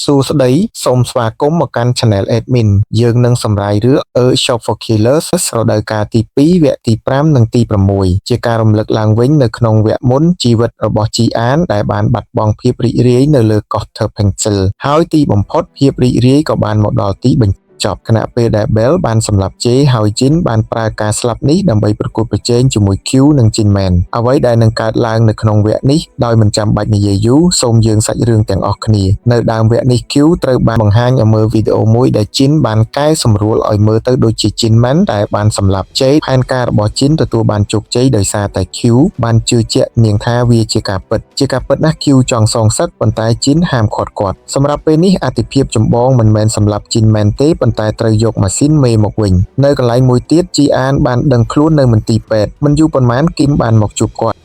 សួស្តីសូមស្វាគមន៍មកកាន់ Channel Admin យើងនឹងសម្រាយរឿង A Shop for Killers រដូវកាលទី2វគ្គទី5និងទី6ជាការរំលឹកឡើងវិញនៅក្នុងវគ្គមុនជីវិតរបស់ជីអានដែលបានបាត់បង់ភាពរីករាយនៅលើកោះ Turpencil ហើយទីបំផុតភាពរីករាយក៏បានមកដល់ទីបញ្ចប់ខណៈពេលដែល Bell បានសម្លាប់ Jay ហើយ Jin បានប្រើការស្លាប់នេះដើម្បីប្រកួតប្រជែងជាមួយ Q និង Jin Man អ្វីដែលនឹងកើតឡើងនៅក្នុងវគ្គនេះដោយមិនចាំបាច់និយាយយូរសូមយើងសាច់រឿងទាំងអស់គ្នានៅដើមវគ្គនេះ Q ត្រូវបានបង្ហាញឲ្យមើលវីដេអូមួយដែល Jin បានកែសម្រួលឲ្យមើលទៅដូចជា Jin Man ដែលបានសម្លាប់ Jay ផែនការរបស់ Jin ទទួលបានជោគជ័យដោយសារតែ Q បានជឿជាក់នាងថាវាជាការពិតណាស់ Q ចង់សងសឹកប៉ុន្តែ Jin ហាមឃាត់គាត់សម្រាប់ពេលនេះអតិភិបចម្បងមិនមែនសម្លាប់ Jin Man ទេប៉ុន្តែត្រូវយកម៉ាស៊ីនមេមកវិញនៅកន្លែងមួយទៀតជីអានបានដឹងខ្លួននៅមន្ទីរពេទ្យមិនយូរប៉ុន្មានគីមបានមកជួបគាត់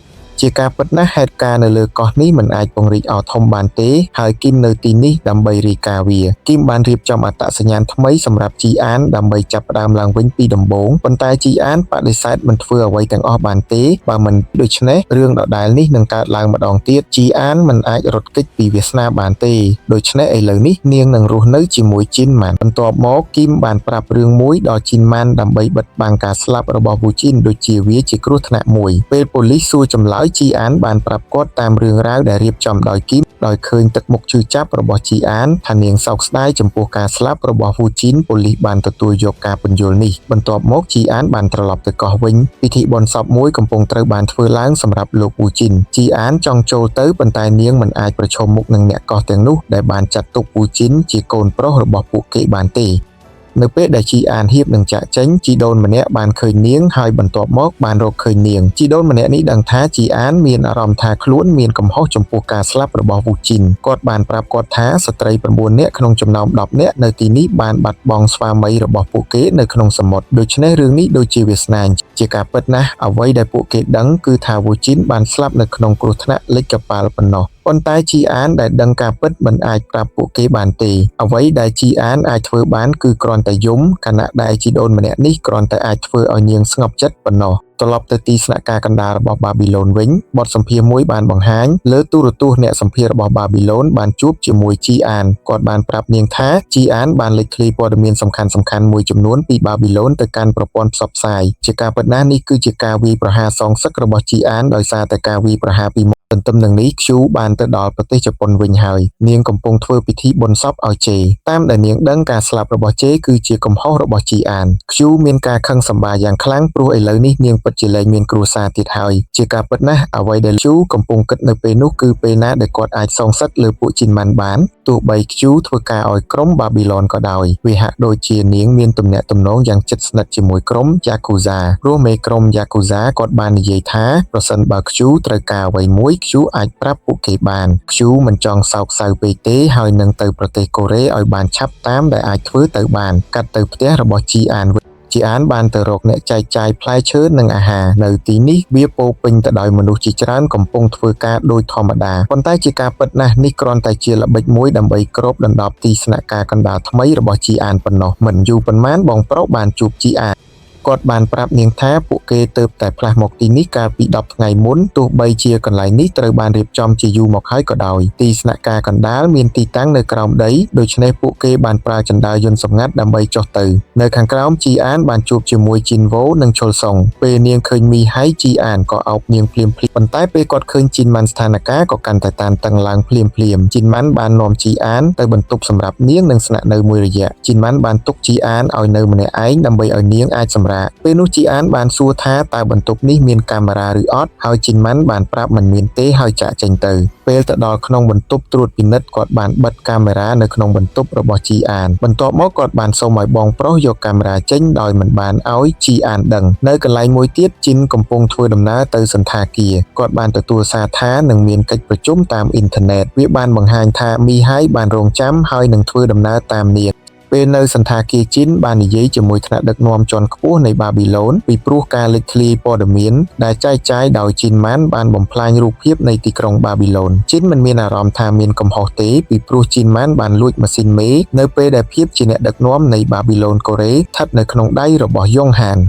ជាការពិតណាស់ហេតុការណ៍នៅលើកោះនេះមិនអាចពង្រីកឲ្យធំបានទេហើយគីមនៅទីនេះដើម្បីរាយការណ៍វាគីមបានរៀបចំអត្តសញ្ញាណថ្មីសម្រាប់ជីអានដើម្បីចាប់ផ្ដើមឡើងវិញពីដំបូងប៉ុន្តែជីអានបដិសេធមិនធ្វើអ្វីទាំងអស់បានទេបើមិនដូច្នេះរឿងដដែលនេះនឹងកើតឡើងម្ដងទៀតជីអានមិនអាចរត់គេចពីវាសនាបានទេដូច្នេះឥឡូវនេះនាងនឹងរស់នៅជាមួយជីនម៉ានបន្ទាប់មកគីមបានប្រាប់រឿងមួយដល់ជីនម៉ានដើម្បីបិទបាំងការស្លាប់របស់វូជីនដូចជាវាជាគ្រោះថ្នាក់មួយពេលប៉ូលីសសួរចម្លើយជីអានបានប្រាប់គាត់តាមរឿងរ៉ាវដែលរៀបចំដោយគីមដោយឃើញទឹកមុខឈឺចាប់របស់ជីអានថានាងសោកស្ដាយចំពោះការស្លាប់របស់វូជីនប៉ូលីសបានទទួលយកការពន្យល់នេះបន្ទាប់មកជីអានបានត្រឡប់ទៅកោះវិញពិធីបុណ្យសពមួយកំពុងត្រូវបានធ្វើឡើងសម្រាប់លោកវូជីនជីអានចង់ចូលទៅប៉ុន្តែនាងមិនអាចប្រឈមមុខនឹងអ្នកកោះទាំងនោះដែលបានចាត់ទុកវូជីនជាកូនប្រុសរបស់ពួកគេបានទេនៅពេលដែលជីអានហៀបនឹងចាក់ចេញជីដូនម្នាក់បានឃើញនាងហើយបន្ទាប់មកបានរកឃើញនាងជីដូនម្នាក់នេះដឹងថាជីអានមានអារម្មណ៍ថាខ្លួនមានកំហុសចំពោះការស្លាប់របស់វូជីនគាត់បានប្រាប់គាត់ថាស្ត្រី9នាក់ក្នុងចំណោម10នាក់នៅទីនេះបានបាត់បង់ស្វាមីរបស់ពួកគេនៅក្នុងសមុទ្រដូច្នេះរឿងនេះដូចជាវាសនាជាការពិតណាស់អ្វីដែលពួកគេដឹងគឺថាវូជីនបានស្លាប់នៅក្នុងគ្រោះថ្នាក់លិចកប៉ាល់ប៉ុណ្ណោះប៉ុន្តែជីអានដែលដឹងការពិតមិនអាចប្រាប់ពួកគេបានទេអ្វីដែលជីអានអាចធ្វើបានគឺគ្រាន់តែយំខណៈដែលជីដូនម្នាក់នេះគ្រាន់តែអាចធ្វើឲ្យនាងស្ងប់ចិត្តប៉ុណ្ណោះត្រឡប់ទៅទីស្នាក់ការកណ្ដាលរបស់បាប៊ីឡូនវិញបទសម្ភាសន៍មួយបានបង្ហាញលើទូរទស្សន៍អ្នកសម្ភាសន៍របស់បាប៊ីឡូនបានជួបជាមួយជីអានគាត់បានប្រាប់នាងថាជីអានបានលេចធ្លាយព័ត៌មានសំខាន់មួយចំនួនពីបាប៊ីឡូនទៅកាន់ប្រព័ន្ធផ្សព្វផ្សាយជាការពិតណាស់នេះគឺជាការវាយប្រហារសងសឹករបស់ជីអានដោយសារតែការវាយប្រហារពីទន្ទឹមនឹងនេះ Q បានទៅដល់ប្រទេសជប៉ុនវិញហើយនាងកំពុងធ្វើពិធីបុណ្យសពឲ្យជេតាមដែលនាងដឹងការស្លាប់របស់ជេគឺជាកំហុសរបស់ជីអាន Q មានការខឹងសម្បារយ៉ាងខ្លាំងព្រោះឥឡូវនេះនាងពិតជាលែងមានគ្រួសារទៀតហើយជាការពិតណាស់អ្វីដែល Q កំពុងគិតនៅពេលនោះគឺពេលណាដែលគាត់អាចសងសឹកលើពួកជីនម៉ាន់បានទោះបី Q ធ្វើការឲ្យក្រុមបាប៊ីឡូនក៏ដោយវាហាក់ដូចជានាងមានទំនាក់ទំនងយ៉ាងជិតស្និទ្ធជាមួយក្រុមយ៉ាគូហ្សាព្រោះមេក្រុមយ៉ាគូហ្សាគាត់បាននិយាយថាប្រសិនបើ Q ត្រូវការអ្វីមួយ Q អាចប្រាប់ពួកគេបាន Q មិនចង់សោកសៅពេកទេហើយនឹងទៅប្រទេសកូរ៉េឲ្យបានឆាប់តាមដែលអាចធ្វើទៅបានកាត់ទៅផ្ទះរបស់ជីអានជីអានបានទៅរកអ្នកចែកចាយផ្លែឈើនិងអាហារនៅទីនេះវាពោពេញទៅដោយមនុស្សជាច្រើនកំពុងធ្វើការដូចធម្មតាប៉ុន្តែជាការពិតណាស់នេះគ្រាន់តែជាល្បិចមួយដើម្បីគ្របដណ្ដប់ទីស្នាក់ការកណ្ដាលថ្មីរបស់ជីអានប៉ុណ្ណោះមិនយូរប៉ុន្មានបងប្រុសបានជួបជីអានគាត់បានប្រាប់នាងថាពួកគេទើបតែផ្លាស់មកទីនេះកាលពី10ថ្ងៃមុនទោះបីជាកន្លែងនេះត្រូវបានរៀបចំជាយូរមកហើយក៏ដោយទីស្នាក់ការកណ្ដាលមានទីតាំងនៅក្រោមដីដូច្នេះពួកគេបានប្រើចណ្ដាលយន្តសម្ងាត់ដើម្បីចុះទៅនៅខាងក្រោមជីអានបានជួបជាមួយជីនវ៉ូនិងឈុលសុងពេលនាងឃើញមីហៃជីអានក៏អោបនាងភ្លាមប៉ុន្តែពេលគាត់ឃើញជីនម៉ាន់ស្ថានភាពក៏កាន់តែតានតឹងឡើងភ្លាមជីនម៉ាន់បាននាំជីអានទៅបន្ទប់សម្រាប់នាងនិងស្នាក់នៅមួយរយៈជីនម៉ាន់បានទុកជីអានឲ្យនៅម្នាក់ឯងដើម្បីឲ្យនាងអាចសម្រាកពេលនោះជីអានបានសួរថាតើបន្ទប់នេះមានកាមេរ៉ាឬអត់ហើយជីនម៉ាន់បានប្រាប់មិនមានទេហើយចាក់ចេញទៅពេលទៅដល់ក្នុងបន្ទប់ត្រួតពិនិត្យគាត់បានបិទកាមេរ៉ានៅក្នុងបន្ទប់របស់ជីអានបន្ទាប់មកគាត់បានសុំឲ្យបងប្រុសយកកាមេរ៉ាចេញដោយមិនបានឲ្យជីអានដឹងនៅកន្លែងមួយទៀតជីនកំពុងធ្វើដំណើរទៅសន្តាគារគាត់បានទទួលសារថានឹងមានកិច្ចប្រជុំតាមអ៊ីនធឺណិតវាបានបង្ហាញថាមីហៃបានរងចាំហើយនឹងធ្វើដំណើរតាមនាងពេលនៅសន្តាគារជីនបាននិយាយជាមួយថ្នាក់ដឹកនាំជាន់ខ្ពស់នៃបាប៊ីឡូនពីព្រោះការលេចធ្លាយព័ត៌មានដែលចែកចាយដោយជីនម៉ាន់បានបំផ្លាញរូបភាពនៃទីក្រុងបាប៊ីឡូនជីនមិនមានអារម្មណ៍ថាមានកំហុសទេពីព្រោះជីនម៉ាន់បានលួចម៉ាស៊ីនមេនៅពេលដែលភាពជាអ្នកដឹកនាំនៃបាប៊ីឡូនកូរ៉េស្ថិតនៅក្នុងដៃរបស់យ៉ុងហាន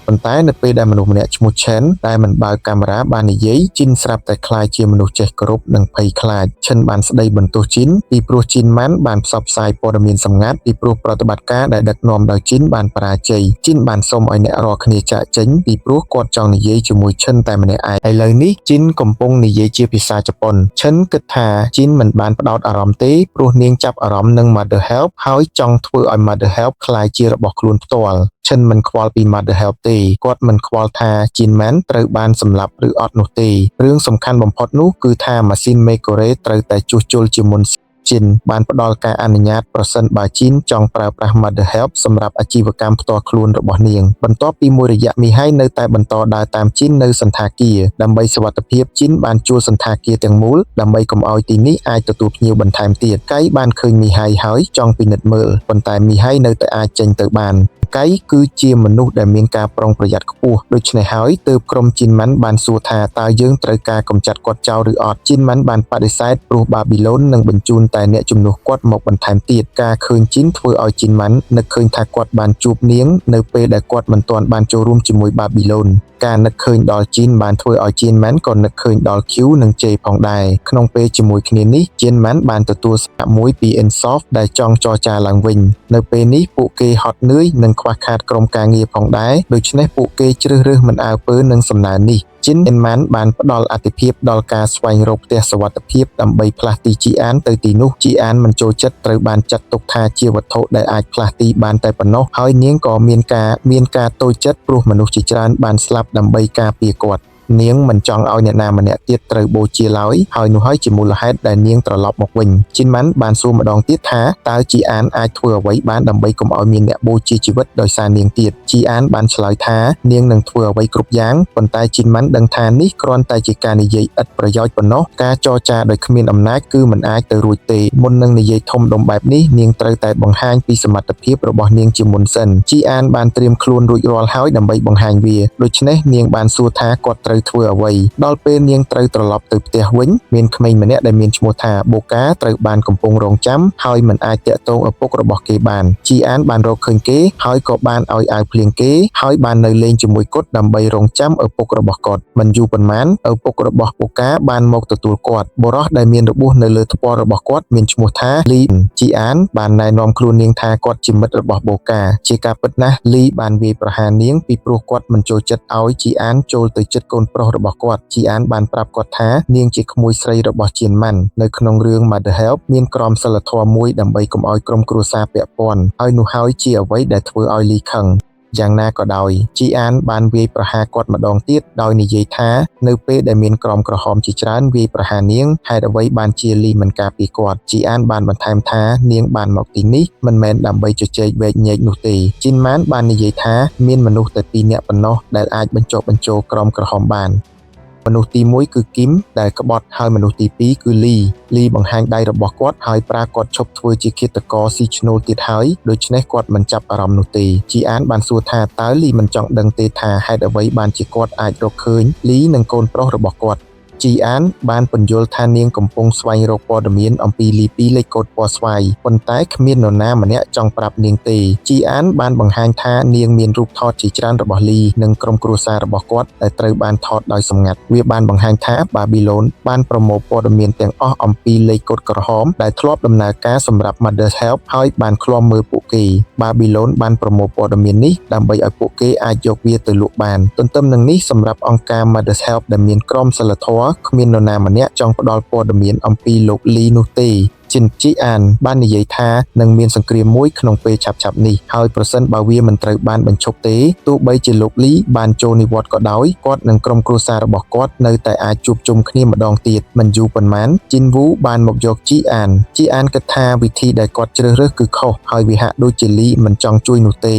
ប៉ុន្តែនៅពេលដែលមនុស្សម្នាក់ឈ្មោះ Chen ដែលមិនបើកកាមេរ៉ាបាននិយាយជីនស្រាប់តែខ្លាចជាមនុស្សចេះគោរពនិងភ័យខ្លាច Chen បានស្ដីបន្ទោសជីនពីព្រោះជីនម៉ាន់បានផ្សព្វផ្សាយព័ត៌មានសម្ងាត់ពីព្រោះប្រតិបត្តិការដែលដឹកនាំដោយជីនបានបរាជ័យជីនបានសុំឲ្យអ្នករាល់គ្នាចាកចេញពីព្រោះគាត់ចង់និយាយជាមួយ Chen តែម្នាក់ឯងឥឡូវនេះជីនកំពុងនិយាយជាភាសាជប៉ុន Chen គិតថាជីនមិនបានផ្ដោតអារម្មណ៍ទេព្រោះនាងចាប់អារម្មណ៍នឹង Mother Help ហើយចង់ធ្វើឲ្យ Mother Help ក្លាយជារបស់ខ្លួនផ្ទាល់ Chen មិនខ្វល់ពី Mother Help ទេគាត់មិនខ្វល់ថាជីនម៉ាន់ត្រូវបានសម្លាប់ឬអត់នោះទេរឿងសំខាន់បំផុតនោះគឺថាម៉ាស៊ីនមេកូរ៉េត្រូវតែជួសជុលជាមុនជីនបានផ្ដល់ការអនុញ្ញាតប្រសិនបើជីនចង់ប្រើប្រាស់ Mother Help សម្រាប់អាជីវកម្មផ្ទាល់ខ្លួនរបស់នាងបន្ទាប់ពីមួយរយៈមីហៃនៅតែបន្តដើរតាមជីននៅសន្តាគារដើម្បីសុវត្ថិភាពជីនបានជួលសន្តាគារទាំងមូលដើម្បីកុំឲ្យទីនេះអាចទទួលភ្ញៀវបន្ថែមទៀតកៃបានឃើញមីហៃហើយចង់ពិនិត្យមើលប៉ុន្តែមីហៃនៅតែអាចចេញទៅបានកៃគឺជាមនុស្សដែលមានការប្រុងប្រយ័ត្នខ្ពស់ដូច្នេះហើយទើបក្រុមជីនម៉ាន់បានសួរថាតើយើងត្រូវការកម្ចាត់គាត់ចោលឬអត់ជីនម៉ាន់បានបដិសេធព្រោះបាប៊ីឡូននឹងបញ្ជូនតែអ្នកជំនួសគាត់មកបន្ថែមទៀតការឃើញជីនធ្វើឲ្យជីនម៉ាន់នឹកឃើញថាគាត់បានជួបនាងនៅពេលដែលគាត់មិនទាន់បានចូលរួមជាមួយបាប៊ីឡូនការនឹកឃើញដល់ជីនបានធ្វើឲ្យជីនម៉ាន់ក៏នឹកឃើញដល់ Q និង J ផងដែរក្នុងពេលជាមួយគ្នានេះជីនម៉ាន់បានទទួលសារមួយពី Ensoft ដែលចង់ចរចាឡើងវិញនៅពេលនេះពួកគេហត់នឿយនិងខ្វះខាតក្រុមការងារផងដែរដូច្នេះពួកគេជ្រើសរើសមិនអើពើនឹងសំណើនេះជីនអេនម៉ាន់បានផ្ដល់អាទិភាពដល់ការស្វែងរកផ្ទះសុវត្ថិភាពដើម្បីផ្លាស់ទីជីអានទៅទីនោះជីអានមិនចូលចិត្តត្រូវបានចាត់ទុកថាជាវត្ថុដែលអាចផ្លាស់ទីបានតែប៉ុណ្ណោះហើយនាងក៏មានការតូចចិត្តព្រោះមនុស្សជាច្រើនបានស្លាប់ដើម្បីការពារគាត់នាងមិនចង់ឲ្យអ្នកណាម្នាក់ទៀតត្រូវបូជាឡើយហើយនោះហើយជាមូលហេតុដែលនាងត្រឡប់មកវិញជីនម៉ាន់បានសួរម្ដងទៀតថាតើជីអានអាចធ្វើអ្វីបានដើម្បីកុំឲ្យមានអ្នកបូជាជីវិតដោយសារនាងទៀតជីអានបានឆ្លើយថានាងនឹងធ្វើអ្វីគ្រប់យ៉ាងប៉ុន្តែជីនម៉ាន់ដឹងថានេះគ្រាន់តែជាការនិយាយឥតប្រយោជន៍ប៉ុណ្ណោះការចរចាដោយគ្មានអំណាចគឺមិនអាចទៅរួចទេមុននឹងនិយាយធំដុំបែបនេះនាងត្រូវតែបង្ហាញពីសមត្ថភាពរបស់នាងជាមុនសិនជីអានបានត្រៀមខ្លួនរួចរាល់ហើយដើម្បីបង្ហាញវាដូច្នេះនាងបានសួរថាគាត់ត្រូវធ្វើអ្វីដល់ពេលនាងត្រូវត្រឡប់ទៅផ្ទះវិញមានក្មេងម្នាក់ដែលមានឈ្មោះថាបូកាត្រូវបានកំពុងរងចាំហើយមិនអាចតាក់ទងឪពុករបស់គេបានជីអានបានរកឃើញគេហើយក៏បានឲ្យអាវភ្លៀងគេហើយបាននៅលេងជាមួយគាត់ដើម្បីរងចាំឪពុករបស់គាត់មិនយូរប៉ុន្មានឪពុករបស់បូកាបានមកទទួលគាត់បុរសដែលមានរបួសនៅលើថ្ពាល់របស់គាត់មានឈ្មោះថាលីជីអានបានណែនាំខ្លួននាងថាគាត់ជាមិត្តរបស់បូកាជាការពិតណាស់លីបានវាយប្រហារនាងពីព្រោះគាត់មិនចូលចិត្តឲ្យជីអានចូលទៅជិតកូនប្រុសរបស់គាត់ជីអានបានប្រាប់គាត់ថានាងជាក្មួយស្រីរបស់ជីនម៉ាន់នៅក្នុងរឿង Mother Help មានក្រមសីលធម៌មួយដើម្បីកុំឲ្យក្រុមគ្រួសារពាក់ព័ន្ធហើយនោះហើយជាអ្វីដែលធ្វើឲ្យលីខឹងយ៉ាងណាក៏ដោយជីអានបានវាយប្រហារគាត់ម្ដងទៀតដោយនិយាយថានៅពេលដែលមានក្រុមក្រហមជាច្រើនវាយប្រហារនាងហេតុអ្វីបានជាលីមិនការពារគាត់ជីអានបានបន្ថែមថានាងបានមកទីនេះមិនមែនដើម្បីជជែកវែកញែកនោះទេជីនម៉ានបាននិយាយថាមានមនុស្សតែ2នាក់ប៉ុណ្ណោះដែលអាចបញ្ចុះបញ្ចូលក្រុមក្រហមបានមនុស្សទី1គឺគីមដែលក្បត់ហើយមនុស្សទី2គឺលីបង្ហាញដៃរបស់គាត់ហើយប្រាគាត់ឈប់ធ្វើជាឃាតករស៊ីឈ្នួលទៀតហើយដូច្នេះគាត់មិនចាប់អារម្មណ៍នោះទេជីអានបានសួរថាតើលីមិនចង់ដឹងទេថាហេតុអ្វីបានជាគាត់អាចរកឃើញលីនិងកូនប្រុសរបស់គាត់ជីអានបានពន្យល់ថានាងកំពុងស្វែងរកព័ត៌មានអំពីលីពីលេខកូដពណ៌ស្វាយប៉ុន្តែគ្មាននរណាម្នាក់ចង់ប្រាប់នាងទេជីអានបានបង្ហាញថានាងមានរូបថតជាច្រើនរបស់លីនិងក្រុមគ្រួសាររបស់គាត់ដែលត្រូវបានថតដោយសម្ងាត់វាបានបង្ហាញថាបាប៊ីឡូនបានប្រមូលព័ត៌មានទាំងអស់អំពីលេខកូដក្រហមដែលធ្លាប់ដំណើរការសម្រាប់ Mother Help ហើយបានឃ្លាំមើលពួកគេបាប៊ីឡូនបានប្រមូលព័ត៌មាននេះដើម្បីឲ្យពួកគេអាចយកវាទៅលក់បានទន្ទឹមនឹងនេះសម្រាប់អង្គការ Mother Help ដែលមានក្រមសីលធម៌គ្មាននរណាម្នាក់ចង់ផ្ដល់ព័ត៌មានអំពីលោកលីនោះទេជីអានបាននិយាយថានឹងមានសង្គ្រាមមួយក្នុងពេលឆាប់ៗនេះហើយប្រសិនបើវាមិនត្រូវបានបញ្ឈប់ទេទោះបីជាលោកលីបានចូលនិវត្តន៍ក៏ដោយគាត់និងក្រុមគ្រួសាររបស់គាត់នៅតែអាចជួបជុំគ្នាម្ដងទៀតមិនយូរប៉ុន្មានជីនវូបានមកយកជីអានគិតថាវិធីដែលគាត់ជ្រើសរើសគឺខុសហើយវាហាក់ដូចជាលីមិនចង់ជួយនោះទេ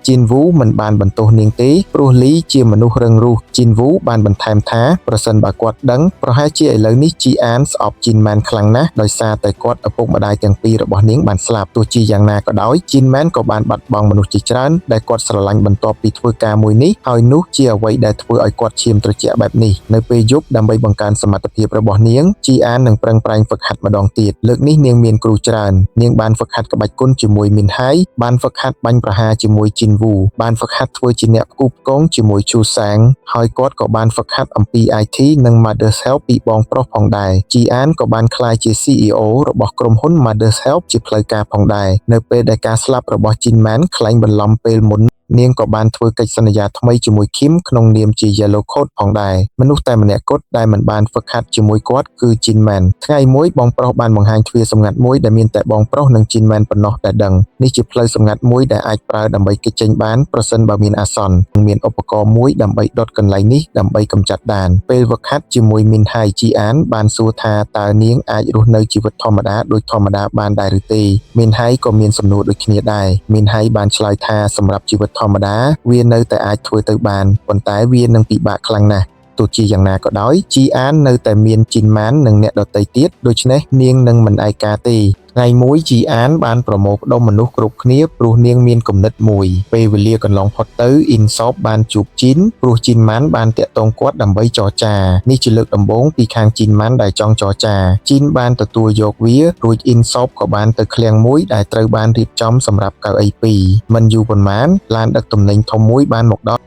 ជីនវូមិនបានបន្ទោសនាងទេព្រោះលីជាមនុស្សរឹងរូសជីនវូបានបន្ថែមថាប្រសិនបើគាត់ដឹងប្រហែលជាឥឡូវនេះជីអានស្អប់ជីនម៉ានខ្លាំងណាស់ដោយសារតែគាត់ឪពុកម្ដាយទាំងពីររបស់នាងបានស្លាប់ទោះជាយ៉ាងណាក៏ដោយជីនម៉ានក៏បានបាត់បង់មនុស្សជាច្រើនដែលគាត់ស្រឡាញ់បន្ទាប់ពីធ្វើការមួយនេះហើយនោះជាអ្វីដែលធ្វើឲ្យគាត់ឈាមត្រជាក់បែបនេះនៅពេលយប់ដើម្បីបង្កើនសមត្ថភាពរបស់នាងជីអាននឹងប្រឹងប្រែងហ្វឹកហាត់ម្ដងទៀតលើកនេះនាងមានគ្រូច្រើននាងបានហ្វឹកហាត់ក្បាច់គុណជាមួយមីនហៃបានហ្វឹកហាត់បាញ់ប្រហារជាមួយជីន នវូបានហ្វឹកហាត់ធ្វើជាអ្នកផ្គូផ្គងជាមួយជូសាងហើយគាត់ក៏បានហ្វឹកហាត់អំពី IT និង Mother's Help ពីបងប្រុសផងដែរជីអានក៏បានក្លាយជា CEO របស់ក្រុមហ៊ុន Mother's Help ជាផ្លូវការផងដែរនៅពេលដែលការស្លាប់របស់ជីនម៉ានក្លែងបន្លំពេលមុននាងក៏បានធ្វើកិច្ចសន្យាថ្មីជាមួយឃីមក្នុងនាមជា Yellow Coat ផងដែរមនុស្សតែម្នាក់គត់ដែលមិនបានហ្វឹកហាត់ជាមួយគាត់គឺជីនម៉ានថ្ងៃមួយបងប្រុសបានបង្ហាញទ្វារសម្ងាត់មួយដែលមានតែបងប្រុសនិងជីនម៉ានប៉ុណ្ណោះដែលដឹងនេះជាផ្លូវសម្ងាត់មួយដែលអាចប្រើដើម្បីគេចចេញបានប្រសិនបើមានអាសន្នមានឧបករណ៍មួយដើម្បីដុតកន្លែងនេះដើម្បីកម្ចាត់ដានពេលហ្វឹកហាត់ជាមួយមីនហៃជីអានបានសួរថាតើនាងអាចរស់នៅជីវិតធម្មតាដូចធម្មតាបានដែរឬទេមីនហៃក៏មានសំណួរដូចគ្នាដែរមីនហៃបានឆ្លើយថាសម្រាប់ជីវិតធម្មតាវានៅតែអាចធ្វើទៅបានប៉ុន្តែវានឹងពិបាកខ្លាំងណាស់ទោះជាយ៉ាងណាក៏ដោយជីអាននៅតែមានជីនម៉ាននិងអ្នកដទៃទៀតដូច្នេះនាងនឹងមិនឯកាទេថ្ងៃមួយជីអានបានប្រមូលផ្ដុំមនុស្សគ្រប់គ្នាព្រោះនាងមានគំនិតមួយពេលវេលាកន្លងផុតទៅអ៊ីនសបបានជួបជីនព្រោះជីនម៉ានបានតាក់ទងគាត់ដើម្បីចរចានេះជាលើកដំបូងពីខាងជីនម៉ានដែលចង់ចរចាជីនបានទទួលយកវារួចអ៊ីនសបក៏បានទៅឃ្លាំងមួយដែលត្រូវបានរៀបចំសម្រាប់កៅអីពីរមិនយូរប៉ុន្មានឡានដឹកទំនិញធំមួយបានមកដល់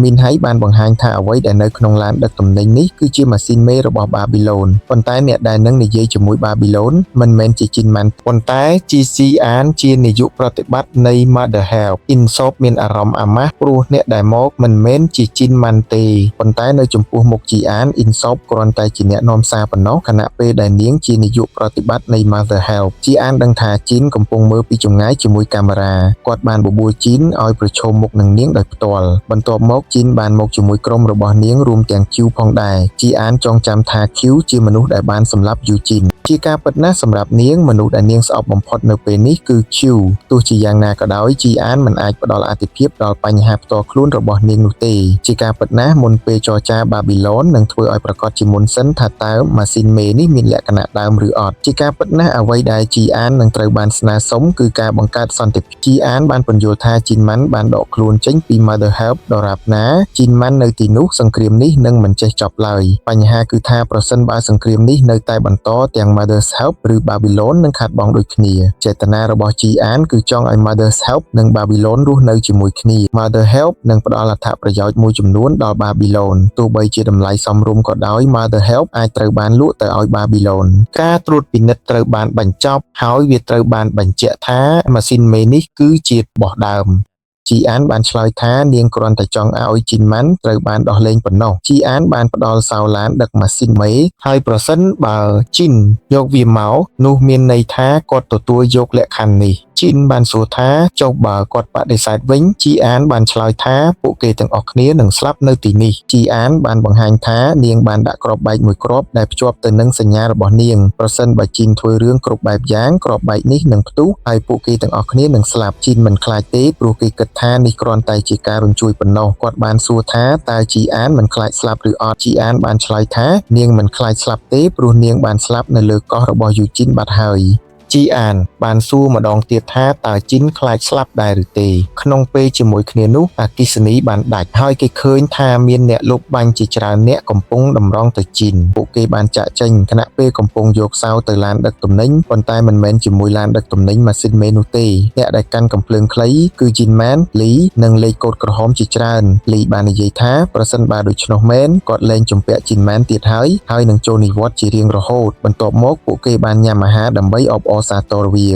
មីនហៃបានបង្ហាញថាអ្វីដែលនៅក្នុងឡានដឹកទំនិញនេះគឺជាម៉ាស៊ីនមេរបស់បាប៊ីឡូនប៉ុន្តែអ្នកដែលនឹងនិយាយជាមួយបាប៊ីឡូនមិនមែនជាជីនម៉ានប៉ុន្តែជីស៊ីអានជានាយកប្រតិបត្តិនៃ Mother Help អ៊ីនសបមានអារម្មណ៍អាម៉ាស់ព្រោះអ្នកដែលមកមិនមែនជាជីនម៉ាន់ទេប៉ុន្តែនៅចំពោះមុខជីអានអ៊ីនសបគ្រាន់តែជាអ្នកនាំសារប៉ុណ្ណោះខណៈពេលដែលនាងជានាយកប្រតិបត្តិនៃ Mother Help ជីអានដឹងថាជីនកំពុងមើលពីចម្ងាយជាមួយកាមេរ៉ាគាត់បានបបួលជីនឲ្យប្រឈមមុខនឹងនាងដោយផ្ទាល់បន្ទាប់មកជីនបានមកជាមួយក្រុមរបស់នាងរួមទាំងឃ្យូផងដែរជីអានចងចាំថាឃ្យូជាមនុស្សដែលបានសម្លាប់យូជីនជាការពិតណាស់សម្រាប់នាងមនុស្សដែលនាងស្អប់បំផុតនៅពេលនេះគឺឃ្យូទោះជាយ៉ាងណាក៏ដោយជីអានមិនអាចផ្ដល់អាទិភាពដល់បញ្ហាផ្ទាល់ខ្លួនរបស់នាងនោះទេជាការពិតណាស់មុនពេលចរចាបាប៊ីឡូននឹងធ្វើឲ្យប្រកាសជាមុនសិនថាតើម៉ាស៊ីនមេនេះមានលក្ខណៈដើមឬអត់ជាការពិតណាស់អ្វីដែលជីអាននឹងត្រូវបានស្នើសុំគឺការបង្កើតសន្តិភាពជីអានបានពន្យល់ថាជីនម៉ាន់បានដកខ្លួនចេញពី Mother Help ដរាបណាជីនម៉ាន់នៅទីនោះសង្គ្រាមនេះនឹងមិនចេះចប់ឡើយបញ្ហាគឺថាប្រសិនបើសង្គ្រាមនេះនៅតែបន្តទាំង Mother's Help ឬ Babylon នឹងខាតបង់ដូចគ្នាចេតនារបស់ជីអានគឺចង់ឲ្យ Mother's Help និង Babylon រស់នៅជាមួយគ្នា Mother Help នឹងផ្ដល់អត្ថប្រយោជន៍មួយចំនួនដល់ Babylon ទោះបីជាតម្លៃសមរម្យក៏ដោយ Mother Help អាចត្រូវបានលក់ទៅឲ្យ Babylon ការត្រួតពិនិត្យត្រូវបានបញ្ចប់ហើយវាត្រូវបានបញ្ជាក់ថាម៉ាស៊ីនមេនេះគឺជារបស់ដើមជីអានបានឆ្លើយថានាងគ្រាន់តែចង់ឲ្យជីនម៉ាន់ត្រូវបានដោះលែងប៉ុណ្ណោះជីអានបានផ្ដល់សោឡានដឹកម៉ាស៊ីនមេហើយប្រសិនបើជីនយកវាមកនោះមានន័យថាគាត់ទទួលយកលក្ខខណ្ឌនេះជីនបានសួរថាចុះបើគាត់បដិសេធវិញជីអានបានឆ្លើយថាពួកគេទាំងអស់គ្នានឹងស្លាប់នៅទីនេះជីអានបានបង្ហាញថានាងបានដាក់គ្រាប់បែកមួយគ្រាប់ដែលភ្ជាប់ទៅនឹងសញ្ញារបស់នាងប្រសិនបើជីនធ្វើរឿងគ្រប់បែបយ៉ាងគ្រាប់បែកនេះនឹងផ្ទុះហើយពួកគេទាំងអស់គ្នានឹងស្លាប់ជីនមិនខ្លាចទេព្រោះគេគិតថានេះគ្រាន់តែជាការរញ្ជួយប៉ុណ្ណោះគាត់បានសួរថាតើជីអានមិនខ្លាចស្លាប់ឬអត់ជីអានបានឆ្លើយថានាងមិនខ្លាចស្លាប់ទេព្រោះនាងបានស្លាប់នៅលើកោះរបស់យូជីនបាត់ហើយជីអានបានសួរម្ដងទៀតថាតើជីនខ្លាចស្លាប់ដែរឬទេក្នុងពេលជាមួយគ្នានោះអគ្គិសនីបានដាច់ហើយគេឃើញថាមានអ្នកលុបបាញ់ជាច្រើនអ្នកកំពុងតម្រង់ទៅជីនពួកគេបានចាក់ចេញខណៈពេលកំពុងយកសោទៅឡានដឹកទំនិញប៉ុន្តែមិនមែនជាមួយឡានដឹកទំនិញម៉ាស៊ីនមេនោះទេអ្នកដែលកាន់កំភ្លើងខ្លីគឺជីនម៉ានលីនិងលេខកូដក្រហមជាច្រើនលីបាននិយាយថាប្រសិនបើដូច្នោះមែនគាត់លែងជំពាក់ជីនម៉ានទៀតហើយនឹងចូលនិវត្តន៍ជារៀងរហូតបន្ទាប់មកពួកគេបានញ៉ាំអាហារដើម្បីអបអរសាទរវា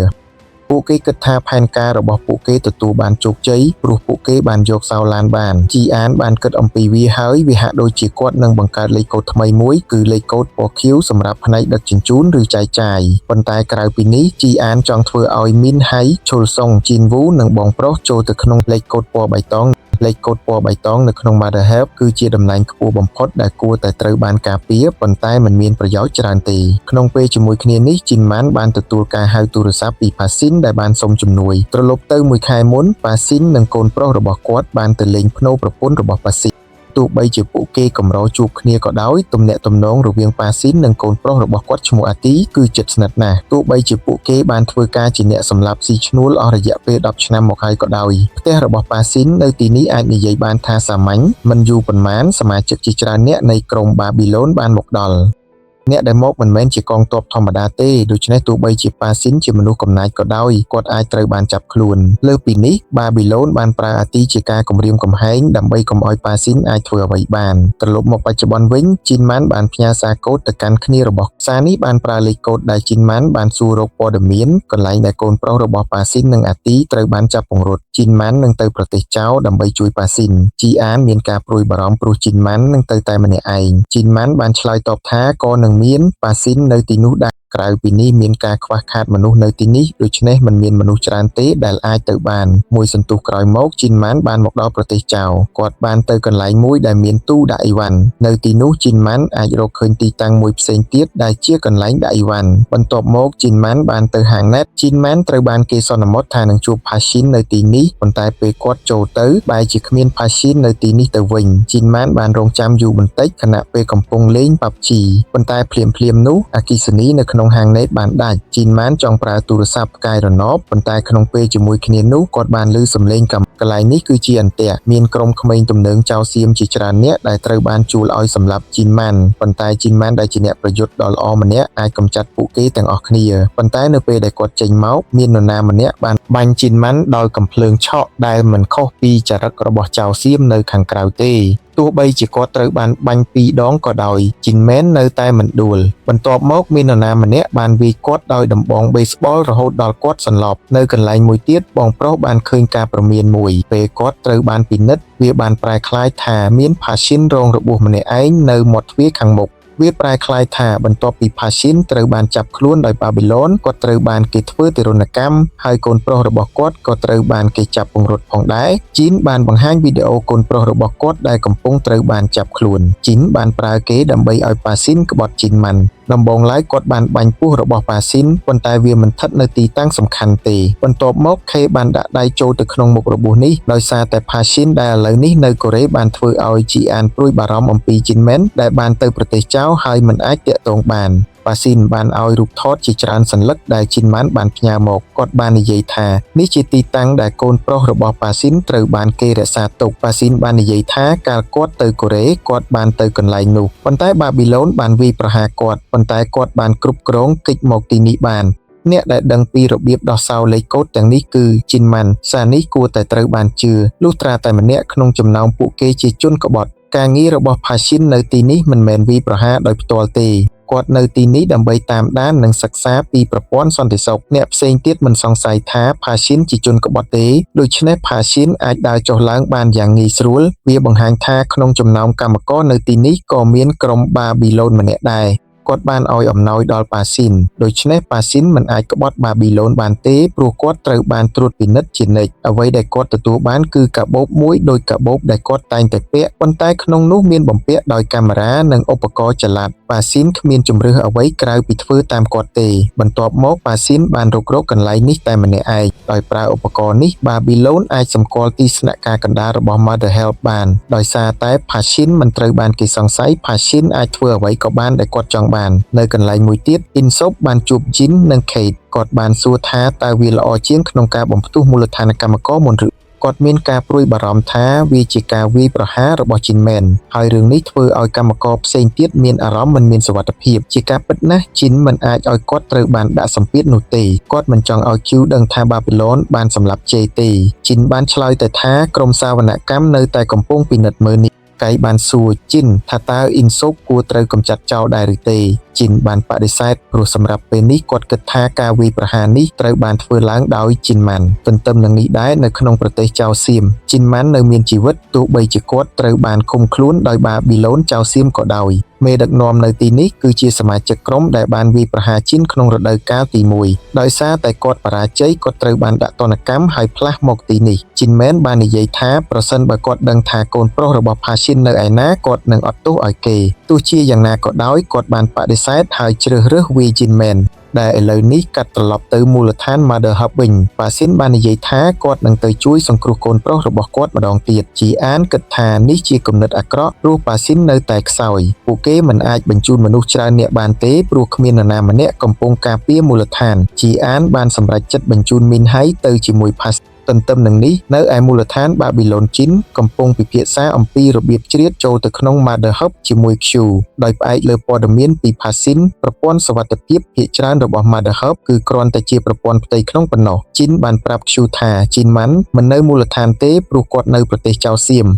ពួកគេគិតថាផែនការរបស់ពួកគេទទួលបានជោគជ័យព្រោះពួកគេបានយកសោឡានបានជីអានបានគិតអំពីវាហើយវាហាក់ដូចជាគាត់នឹងបង្កើតលេខកូដថ្មីមួយគឺលេខកូដពណ៌ខៀវសម្រាប់ផ្នែកដឹកជញ្ជូនឬចែកចាយប៉ុន្តែក្រៅពីនេះជីអានចង់ធ្វើឲ្យមីនហៃឈុលសុងជីនវូនិងបងប្រុសចូលទៅក្នុងលេខកូដពណ៌បៃតងលេខកូដពណ៌បៃតងនៅក្នុង Mother Help គឺជាតំណែងខ្ពស់បំផុតដែលគួរតែត្រូវបានការពារប៉ុន្តែមិនមានប្រយោជន៍ច្រើនទេក្នុងពេលជាមួយគ្នានេះជីនម៉ាន់បានទទួលការហៅទូរស័ព្ទពីប៉ាស៊ីនដែលបានសុំជំនួយត្រឡប់ទៅមួយខែមុនប៉ាស៊ីននិងកូនប្រុសរបស់គាត់បានទៅលេងភ្នូរប្រពន្ធរបស់ប៉ាស៊ីនទោះបីជាពួកគេកម្រជួបគ្នាក៏ដោយទំនាក់ទំនងរវាងប៉ាស៊ីននិងកូនប្រុសរបស់គាត់ឈ្មោះអាទីគឺជិតស្និទ្ធណាស់ទោះបីជាពួកគេបានធ្វើការជាអ្នកសម្លាប់ស៊ីឈ្នួលអស់រយៈពេល10ឆ្នាំមកហើយក៏ដោយផ្ទះរបស់ប៉ាស៊ីននៅទីនេះអាចនិយាយបានថាសាមញ្ញមិនយូរប៉ុន្មានសមាជិកជាច្រើនអ្នកនៃក្រុមបាប៊ីឡូនបានមកដល់ អ្នកដែលមកមិនមែនជាកងទ័ពធម្មតាទេដូច្នេះទោះបីជាប៉ាស៊ីនជាមនុស្សកំណាចក៏ដោយគាត់អាចត្រូវបានចាប់ខ្លួនលើសពីនេះបាប៊ីឡូនបានប្រើអាទីជាការគំរាមកំហែងដើម្បីកុំឲ្យប៉ាស៊ីនអាចធ្វើអ្វីបានត្រឡប់មកបច្ចុប្បន្នវិញជីនម៉ានបានផ្ញើសារកូដទៅកាន់គ្នារបស់សារនេះបានប្រើលេខកូដដែលជីនម៉ានបានសួររកព័ត៌មានកន្លែងដែលកូនប្រុសរបស់ប៉ាស៊ីននិងអាទីត្រូវបានចាប់ពង្រត់ជីនម៉ាននឹងទៅប្រទេសចៅដើម្បីជួយប៉ាស៊ីនជីអានមានការព្រួយបារម្ភព្រោះជីនម៉ាននឹងទៅតែម្នាក់ឯងជីនម៉ានបានឆ្លើយតបថាក៏នឹងមានប៉ាស៊ីននៅទីនោះដែរក្រៅពីនេះមានការខ្វះខាតមនុស្សនៅទីនេះដូច្នេះមិនមានមនុស្សច្រើនទេដែលអាចទៅបានមួយសន្ទុះក្រោយមកជីនម៉ានបានមកដល់ប្រទេសចៅគាត់បានទៅកន្លែងមួយដែលមានទូដាក់អីវ៉ាន់នៅទីនោះជីនម៉ានអាចរកឃើញទីតាំងមួយផ្សេងទៀតដែលជាកន្លែងដាក់អីវ៉ាន់បន្ទាប់មកជីនម៉ានបានទៅហាងណេតជីនម៉ានត្រូវបានគេសន្មតថានឹងជួបផាស៊ីននៅទីនេះប៉ុន្តែពេលគាត់ចូលទៅបែរជាគ្មានផាស៊ីននៅទីនេះទៅវិញជីនម៉ានបានរងចាំយូរបន្តិចខណៈពេលកំពុងលេង PUBG ប៉ុន្តែភ្លាមនោះអគ្គិសនីនៅក្នុងហាងណេតបានដាច់ជីនម៉ានចង់ប្រើទូរស័ព្ទផ្កាយរណបប៉ុន្តែក្នុងពេលជាមួយគ្នានោះគាត់បានឮសំឡេងកន្លែងនេះគឺជាអន្ទាក់មានក្រុមក្មេងទំនើងចៅសៀមជាច្រើនអ្នកដែលត្រូវបានជួលឲ្យសម្លាប់ជីនម៉ានប៉ុន្តែជីនម៉ានដែលជាអ្នកប្រយុទ្ធដ៏ល្អម្នាក់អាចកម្ចាត់ពួកគេទាំងអស់គ្នាប៉ុន្តែនៅពេលដែលគាត់ចេញមកមាននរណាម្នាក់បានបាញ់ជីនម៉ានដោយកាំភ្លើងឆក់ដែលមិនខុសពីចរិតរបស់ចៅសៀមនៅខាងក្រៅទេទោះបីជាគាត់ត្រូវបានបាញ់2ដងក៏ដោយជីនម៉ែននៅតែមិនដួលបន្ទាប់មកមាននរណាម្នាក់បានវាយគាត់ដោយដំបងបេសបលរហូតដល់គាត់សន្លប់នៅកន្លែងមួយទៀតបងប្រុសបានឃើញការព្រមានមួយពេលគាត់ត្រូវបានពិនិត្យវាបានប្រែក្លាយថាមានផាស៊ីនរងរបួសម្នាក់ឯងនៅមាត់ទ្វារខាងមុខវាប្រែក្លាយថាបន្ទាប់ពីផាស៊ីនត្រូវបានចាប់ខ្លួនដោយបាប៊ីឡូនគាត់ត្រូវបានគេធ្វើទារុណកម្មហើយកូនប្រុសរបស់គាត់ក៏ត្រូវបានគេចាប់ពង្រត់ផងដែរជីនបានបង្ហាញវីដេអូកូនប្រុសរបស់គាត់ដែលកំពុងត្រូវបានចាប់ខ្លួនជីនបានប្រើគេដើម្បីឲ្យប៉ាស៊ីនក្បត់ជីនម៉ាន់ដំបូងឡើយគាត់បានបាញ់ពោះរបស់ប៉ាស៊ីនប៉ុន្តែវាមិនស្ថិតនៅទីតាំងសំខាន់ទេបន្ទាប់មកខេបានដាក់ដៃចូលទៅក្នុងមុខរបួសនេះដោយសារតែផាស៊ីនដែលឥឡូវនេះនៅកូរ៉េបានធ្វើឲ្យជីអានព្រួយបារម្ភអំពីជីនម៉ែនដែលបានទៅប្រទេសចៅហើយមិនអាចតាក់ទងបានប៉ាស៊ីនបានឲ្យរូបថតជាច្រើនសន្លឹកដែលជីនម៉ានបានផ្ញើមកគាត់បាននិយាយថានេះជាទីតាំងដែលកូនប្រុសរបស់ប៉ាស៊ីនត្រូវបានគេរក្សាទុកប៉ាស៊ីនបាននិយាយថាកាលគាត់ទៅកូរ៉េគាត់បានទៅកន្លែងនោះប៉ុន្តែបាប៊ីឡូនបានវាយប្រហារគាត់ប៉ុន្តែគាត់បានគ្រប់គ្រងគេចមកទីនេះបានអ្នកដែលដឹងពីរបៀបដោះសោលេខកូដទាំងនេះគឺជីនម៉ាន់សារនេះគួរតែត្រូវបានជឿលុះត្រាតែម្នាក់ក្នុងចំណោមពួកគេជាជនក្បត់ការងាររបស់ផាស៊ីននៅទីនេះមិនមែនវាយប្រហារដោយផ្ទាល់ទេគាត់នៅទីនេះដើម្បីតាមដាននិងសិក្សាពីប្រព័ន្ធសន្តិសុខអ្នកផ្សេងទៀតមិនសង្ស័យថាផាស៊ីនជាជនក្បត់ទេដូច្នេះផាស៊ីនអាចដើរចុះឡើងបានយ៉ាងងាយស្រួលវាបង្ហាញថាក្នុងចំណោមកម្មករនៅទីនេះក៏មានក្រុមបាប៊ីឡូនម្នាក់ដែរគាត់បានឲ្យអំណោយដល់ប៉ាស៊ីនដូច្នេះប៉ាស៊ីនមិនអាចក្បត់បាប៊ីឡូនបានទេព្រោះគាត់ត្រូវបានត្រួតពិនិត្យជានិច្ចអ្វីដែលគាត់ទទួលបានគឺកាបូបមួយដោយកាបូបដែលគាត់តែងតែពាក់ប៉ុន្តែក្នុងនោះមានបំពាក់ដោយកាមេរ៉ានិងឧបករណ៍ចល័តប៉ាស៊ីនគ្មានជំរឿសអ្វីក្រៅពីធ្វើតាមគាត់ទេបន្ទាប់មកប៉ាស៊ីនបានរុករកកន្លែងនេះតែម្នាក់ឯងដោយប្រើឧបករណ៍នេះបាប៊ីឡូនអាចសម្គាល់ទីស្នាក់ការកណ្ដាលរបស់ Mother Help បានដោយសារតែផាស៊ីនមិនត្រូវបានគេសង្ស័យផាស៊ីនអាចធ្វើអ្វីក៏បានដែលគាត់ចង់បាននៅកន្លែងមួយទៀតអ៊ីនស៊ុបបានជួបជីននិងខេតគាត់បានសួរថាតើវាល្អជាងក្នុងការបំផ្ទុះមូលដ្ឋានកម្មករមុនឬគាត់មានការព្រួយបារម្ភថាវាជាការវាយប្រហាររបស់ជីនម៉ែនហើយរឿងនេះធ្វើឲ្យកម្មករផ្សេងទៀតមានអារម្មណ៍មិនមានសុវត្ថិភាពជាការពិតណាស់ជីនមិនអាចឲ្យគាត់ត្រូវបានដាក់សម្ពាធនោះទេគាត់មិនចង់ឲ្យឃ្យូដឹងថាបាប៊ីឡូនបានសម្លាប់ជេទេជីនបានឆ្លើយទៅថាក្រុមសាវនកម្មនៅតែកំពុងពិនិត្យមើលនេះកៃបានសួរជីនថាតើអ៊ីនស៊ុបគួរត្រូវកម្ចាត់ចោលដែរឬទេជីនបានបដិសេធព្រោះសម្រាប់ពេលនេះគាត់គិតថាការវាយប្រហារនេះត្រូវបានធ្វើឡើងដោយជីនម៉ាន់ទន្ទឹមនឹងនេះដែរនៅក្នុងប្រទេសចៅសៀមជីនម៉ាន់នៅមានជីវិតទោះបីជាគាត់ត្រូវបានឃុំខ្លួនដោយបាប៊ីឡូនចៅសៀមក៏ដោយមេដឹកនាំនៅទីនេះគឺជាសមាជិកក្រុមដែលបានវាយប្រហារជីនក្នុងរដូវកាលទី1ដោយសារតែគាត់បរាជ័យគាត់ត្រូវបានដាក់ទណ្ឌកម្មហើយផ្លាស់មកទីនេះជីនម៉ែនបាននិយាយថាប្រសិនបើគាត់ដឹងថាកូនប្រុសរបស់ផាស៊ីននៅឯណាគាត់នឹងអត់ទោសឲ្យគេទោះជាយ៉ាងណាក៏ដោយគាត់បានបដិសេធហើយជ្រើសរើសវាយជីនម៉ែនដែលឥឡូវនេះកាត់ត្រឡប់ទៅមូលដ្ឋាន Mother Hub វិញប៉ាស៊ីនបាននិយាយថាគាត់នឹងទៅជួយសង្គ្រោះកូនប្រុសរបស់គាត់ម្ដងទៀតជីអានគិតថានេះជាគំនិតអាក្រក់ព្រោះប៉ាស៊ីននៅតែខ្សោយពួកគេមិនអាចបញ្ជូនមនុស្សច្រើនអ្នកបានទេព្រោះគ្មាននរណាម្នាក់កំពុងការពារមូលដ្ឋានជីអានបានសម្រេចចិត្តបញ្ជូនមីនហៃទៅជាមួយផាស ទន្ទឹមនឹងនេះនៅឯមូលដ្ឋាន Babylon ជីនកំពុងពិភាក្សាអំពីរបៀបជ្រៀតចូលទៅក្នុង Mother Hub ជាមួយ Q ដោយផ្អែកលើព័ត៌មានពី Pasin ប្រព័ន្ធសុវត្ថិភាពភាគច្រើនរបស់ Mother Hub គឺគ្រាន់តែជាប្រព័ន្ធផ្ទៃក្នុងប៉ុណ្ណោះជីនបានប្រាប់ Q ថាជីនម៉ាន់មិននៅមូលដ្ឋានទេព្រោះគាត់នៅប្រទេសចៅសៀម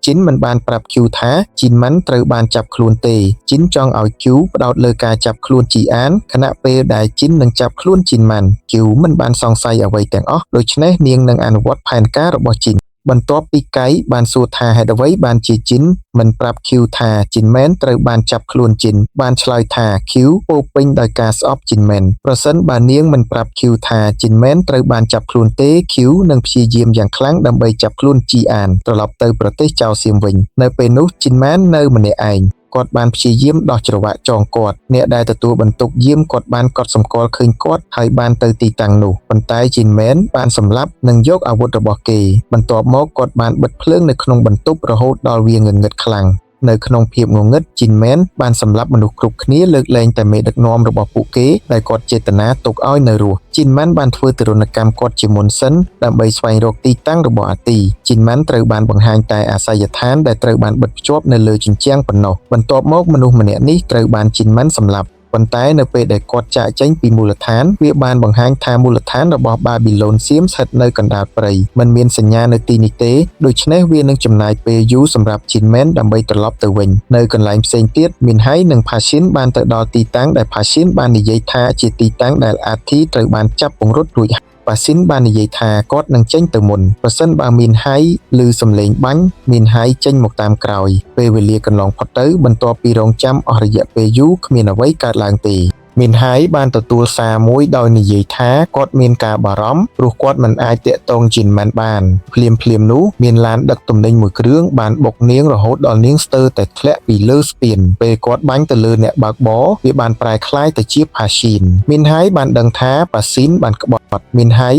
ជីនមិនបានប្រាប់ Q ថាជីនម៉ាន់ត្រូវបានចាប់ខ្លួនទេជីនចង់ឲ្យ Q ផ្ដោតលើការចាប់ខ្លួនជីអានខណៈពេលដែលជីននឹងចាប់ខ្លួនជីនម៉ាន់ Q មិនបានសង្ស័យអ្វីទាំងអស់ដូច្នេះនាងនឹងអនុវត្តផែនការរបស់ជីនបន្ទាប់ពីកៃបានសួរថាហេតុអ្វីបានជាជីនមិនប្រាប់ Q ថាជីនមែនត្រូវបានចាប់ខ្លួនជីនបានឆ្លើយថា Q ពោពេញដោយការស្អប់ជីនមែនប្រសិនបើនាងមិនប្រាប់ Q ថាជីនមែនត្រូវបានចាប់ខ្លួនទេ Q នឹងព្យាយាមយ៉ាងខ្លាំងដើម្បីចាប់ខ្លួនជីអានត្រឡប់ទៅប្រទេសចៅសៀមវិញនៅពេលនោះជីនមែននៅម្នាក់ឯងគាត់បានព្យាយាមដោះច្រវាក់ចងគាត់អ្នកដែលទទួលបន្ទុកយាមគាត់បានកត់សម្គាល់ឃើញគាត់ហើយបានទៅទីតាំងនោះប៉ុន្តែជីនមែនបានសម្លាប់និងយកអាវុធរបស់គេបន្ទាប់មកគាត់បានបិទភ្លើងនៅក្នុងបន្ទប់រហូតដល់វាងងឹតខ្លាំងនៅក្នុងភាពងងឹតជីនមែនបានសម្លាប់មនុស្សគ្រប់គ្នាលើកលែងតែមេដឹកនាំរបស់ពួកគេដែលគាត់ចេតនាទុកឲ្យនៅរស់ជីនម៉ាន់បានធ្វើទរណកម្មគាត់ជាមុនសិនដើម្បីស្វែងរកទីតាំងរបស់អាទីជីនម៉ាន់ត្រូវបានបង្ហាញតែអាសយដ្ឋានដែលត្រូវបានបិទភ្ជាប់នៅលើជញ្ជាំងប៉ុណ្ណោះបន្ទាប់មកមនុស្សម្នាក់នេះត្រូវបានជីនម៉ាន់សម្លាប់ប៉ុន្តែនៅពេលដែលគាត់ចាកចេញពីមូលដ្ឋានវាបានបង្ហាញថាមូលដ្ឋានរបស់ Babylon សៀមស្ថិតនៅកណ្ដាលព្រៃមិនមានសញ្ញានៅទីនេះទេដូច្នេះវានឹងចំណាយពេលយូរសម្រាប់ Jinmen ដើម្បីត្រឡប់ទៅវិញនៅកន្លែងផ្សេងទៀតមានហៃនិង Pashin បានទៅដល់ទីតាំងដែល Pashin បាននិយាយថាជាទីតាំងដែល Athi ត្រូវបានចាប់ពង្រត់រួចប៉ាស៊ីនបាននិយាយថាគាត់នឹងចេញទៅមុនប្រសិនបើមានហៃឬសំឡេងបាញ់មានហៃចេញមកតាមក្រោយពេលវេលាកន្លងផុតទៅបន្ទាប់ពីរងចាំអស់រយៈពេលយូរគ្មានអ្វីកើតឡើងទេមីនហៃបានទទួលសារមួយដោយនិយាយថាគាត់មានការបារម្ភព្រោះគាត់មិនអាចតាក់ទងជីនម៉ាន់បានភ្លាមនោះមានឡានដឹកទំនិញមួយគ្រឿងបានបុកនាងរហូតដល់នាងស្ទើរតែធ្លាក់ពីលើស្ពានពេលគាត់បាញ់ទៅលើអ្នកបើកបរវាបានប្រែក្លាយទៅជាផាស៊ីនមីនហៃបានដឹងថាប៉ាស៊ីនបានក្បត់មីនហៃ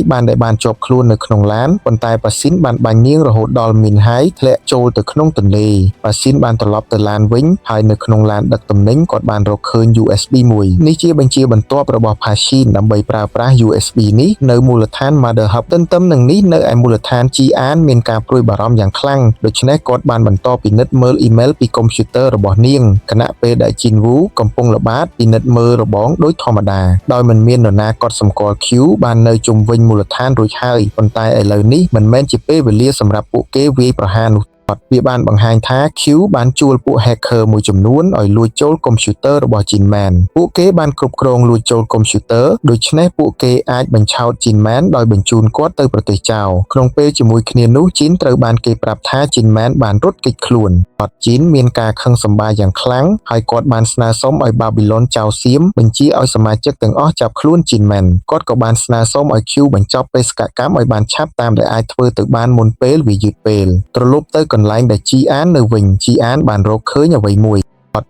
បានជាប់ខ្លួននៅក្នុងឡានប៉ុន្តែប៉ាស៊ីនបានបាញ់នាងរហូតដល់មីនហៃធ្លាក់ចូលទៅក្នុងទន្លេប៉ាស៊ីនបានត្រឡប់ទៅឡានវិញហើយនៅក្នុងឡានដឹកទំនិញគាត់បានរកឃើញ USB មួយនេះជាបញ្ជាបន្ទាប់របស់ Pashin ដើម្បីប្រើប្រាស់ USB នេះនៅមូលដ្ឋាន Mother Hub ទន្ទឹមនឹងនេះនៅឯមូលដ្ឋាន Jian មានការព្រួយបារម្ភយ៉ាងខ្លាំងដូច្នេះគាត់បានបន្តពិនិត្យមើលអ៊ីមែលពីកុំព្យូទ័ររបស់នាងខណៈពេលដែល Jin Woo កំពុងល្បាតពិនិត្យមើលរបងដោយធម្មតាដោយមិនមាននរណាកត់សម្គាល់ Q បាននៅជុំវិញមូលដ្ឋានរួចហើយប៉ុន្តែឥឡូវនេះមិនមែនជាពេលវេលាសម្រាប់ពួកគេវាយប្រហារនោះវាបានបង្ហាញថា Q បានជួលពួក hacker មួយចំនួនឲ្យលួចចូលកុំព្យូទ័ររបស់ Jinman ពួកគេបានគ្រប់គ្រងលួចចូលកុំព្យូទ័រដូច្នេះពួកគេអាចបញ្ឆោត Jinman ដោយបញ្ជូនគាត់ទៅប្រទេសចៅក្នុងពេលជាមួយគ្នានោះ Jin ត្រូវបានគេប្រាប់ថា Jinman បានរត់គេចខ្លួនគាត់ Jin មានការខឹងសម្បារយ៉ាងខ្លាំងហើយគាត់បានស្នើសុំឲ្យ Babylon ចៅសៀមបញ្ជាឲ្យសមាជិកទាំងអស់ចាប់ខ្លួន Jinman គាត់ក៏បានស្នើសុំឲ្យ Q បញ្ចប់បេសកកម្មឲ្យបានឆាប់តាមដែលអាចធ្វើទៅបានមុនពេលវាយឺតពេលត្រឡប់ទៅកន្លែងដែលជីអាននៅវិញជីអានបានរកឃើញអ្វីមួយ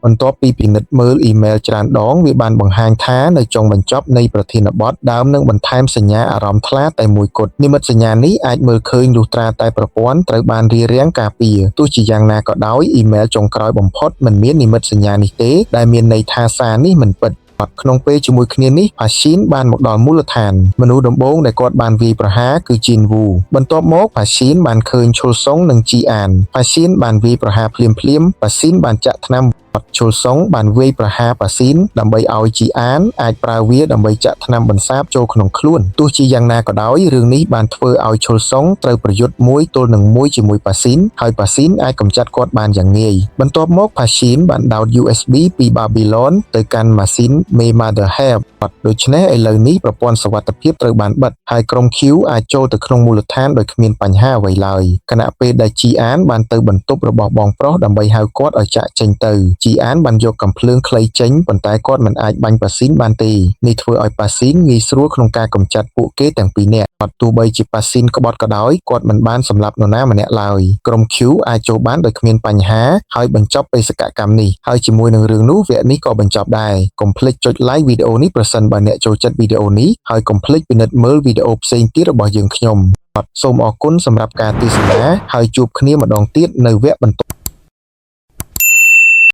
បន្ទាប់ពីពិនិត្យមើលអ៊ីមែលច្រើនដងវាបានបង្ហាញថានៅចុងបញ្ចប់នៃប្រធានបទដើមនឹងបន្ថែមសញ្ញាអារម្មណ៍ថ្លាតែមួយគត់និមិត្តសញ្ញានេះអាចមើលឃើញលុះត្រាតែប្រព័ន្ធត្រូវបានរារាំងការពារទោះជាយ៉ាងណាក៏ដោយអ៊ីមែលចុងក្រោយបំផុតមិនមាននិមិត្តសញ្ញានេះទេដែលមានន័យថាសារនេះមិនពិតក្នុងពេលជាមួយគ្នានេះ Pashin បានមកដល់មូលដ្ឋានមនុស្សដំបូងដែលគាត់បានវាយប្រហារគឺ Jin Woo បន្ទាប់មក Pashin បានឃើញ Chul Song និង Ji An Pashin បានវាយប្រហារភ្លាមPashin បានចាក់ថ្នាំ ជុលសុងបានវាយប្រហារប៉ាស៊ីនដើម្បីឲ្យជីអានអាចប្រើវាដើម្បីចាក់ថ្នាំបន្សាបចូលក្នុងខ្លួនទោះជាយ៉ាងណាក៏ដោយរឿងនេះបានធ្វើឲ្យជុលសុងត្រូវប្រយុទ្ធមួយទល់នឹងមួយជាមួយប៉ាស៊ីនហើយប៉ាស៊ីនអាចកម្ចាត់គាត់បានយ៉ាងងាយបន្ទាប់មកប៉ាស៊ីនបានដោត USB ពី Babylon ទៅកាន់ម៉ាស៊ីន Mother Hub ដូច្នេះឥឡូវនេះប្រព័ន្ធសុវត្ថិភាពត្រូវបានបិទហើយក្រុម Q អាចចូលទៅក្នុងមូលដ្ឋានដោយគ្មានបញ្ហាអ្វីឡើយខណៈពេលដែលជីអានបានទៅបន្ទប់របស់បងប្រុសដើម្បីហៅគាត់ឲ្យចាក់ចេញទៅជីអានបានយកកាំភ្លើងខ្លីចេញប៉ុន្តែគាត់មិនអាចបាញ់ប៉ាស៊ីនបានទេនេះធ្វើឲ្យប៉ាស៊ីនងាយស្រួលក្នុងការកម្ចាត់ពួកគេទាំងពីរនាក់ទោះបីជាប៉ាស៊ីនក្បត់ក៏ដោយគាត់មិនបានសម្លាប់នរណាម្នាក់ឡើយក្រុម Q អាចចូលបានដោយគ្មានបញ្ហាហើយបញ្ចប់បេសកកម្មនេះហើយជាមួយនឹងរឿងនោះវគ្គនេះក៏បញ្ចប់ដែរកុំភ្លេចចុច like វីដេអូនេះប្រសិនបើអ្នកចូលចិត្តវីដេអូនេះហើយកុំភ្លេចពិនិត្យមើលវីដេអូផ្សេងទៀតរបស់យើងខ្ញុំសូមអរគុណសម្រាប់ការទស្សនាហើយជួបគ្នាម្ដងទៀតនៅវគ្គបន្ទាប់